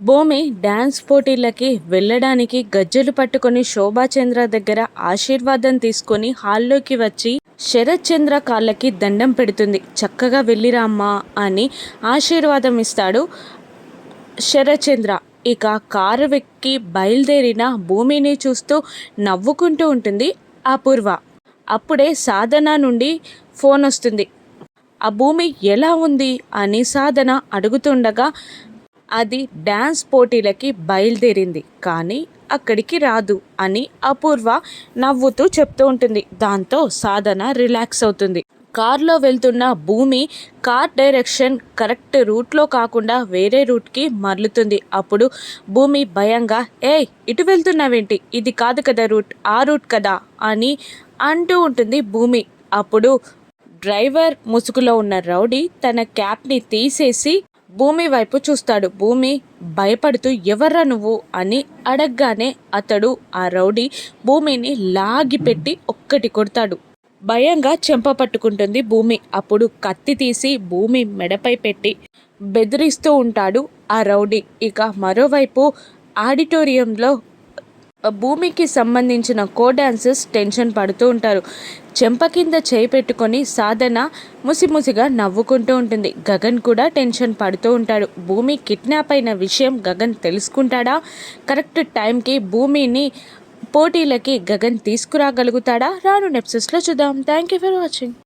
భూమి డ్యాన్స్ పోటీలకి వెళ్ళడానికి గజ్జెలు పట్టుకొని శోభాచంద్ర దగ్గర ఆశీర్వాదం తీసుకొని హాల్లోకి వచ్చి శరత్ చంద్ర కాళ్ళకి దండం పెడుతుంది. చక్కగా వెళ్ళిరామ్మా అని ఆశీర్వాదం ఇస్తాడు శరత్ చంద్ర. ఇక కారు వెక్కి బయలుదేరిన భూమిని చూస్తూ నవ్వుకుంటూ ఉంటుంది అపూర్వ. అప్పుడే సాధన నుండి ఫోన్ వస్తుంది. ఆ భూమి ఎలా ఉంది అని సాధన అడుగుతుండగా అది డ్యాన్స్ పోటీలకి బయలుదేరింది కానీ అక్కడికి రాదు అని అపూర్వ నవ్వుతూ చెప్తూ ఉంటుంది. దాంతో సాధన రిలాక్స్ అవుతుంది. కార్లో వెళ్తున్న భూమి కార్ డైరెక్షన్ కరెక్ట్ రూట్లో కాకుండా వేరే రూట్కి మరలుతుంది. అప్పుడు భూమి భయంగా ఇటు వెళ్తున్నావేంటి, ఇది కాదు కదా రూట్, ఆ రూట్ కదా అని అంటూ ఉంటుంది భూమి. అప్పుడు డ్రైవర్ ముసుగులో ఉన్న రౌడీ తన క్యాప్ని తీసేసి భూమి వైపు చూస్తాడు. భూమి భయపడుతూ ఎవర్రా నువ్వు అని అడగగానే అతడు ఆ రౌడీ భూమిని లాగిపెట్టి ఒక్కటి కొడతాడు. భయంగా చెంప పట్టుకుంటుంది భూమి. అప్పుడు కత్తి తీసి భూమి మెడపై పెట్టి బెదిరిస్తూ ఉంటాడు ఆ రౌడీ. ఇక మరోవైపు ఆడిటోరియంలో భూమికి సంబంధించిన కో డాన్సర్స్ టెన్షన్ పడుతూ ఉంటారు. చెంప కింద చేయి పెట్టుకొని సాధన ముసిముసిగా నవ్వుకుంటూ ఉంటుంది. గగన్ కూడా టెన్షన్ పడుతూ ఉంటాడు. భూమి కిడ్నాప్ అయిన విషయం గగన్ తెలుసుకుంటాడా? కరెక్ట్ టైంకి భూమిని పోటీలకి గగన్ తీసుకురాగలుగుతాడా? రాను ఎపిసోడ్స్లో చూద్దాం. Thank you for watching.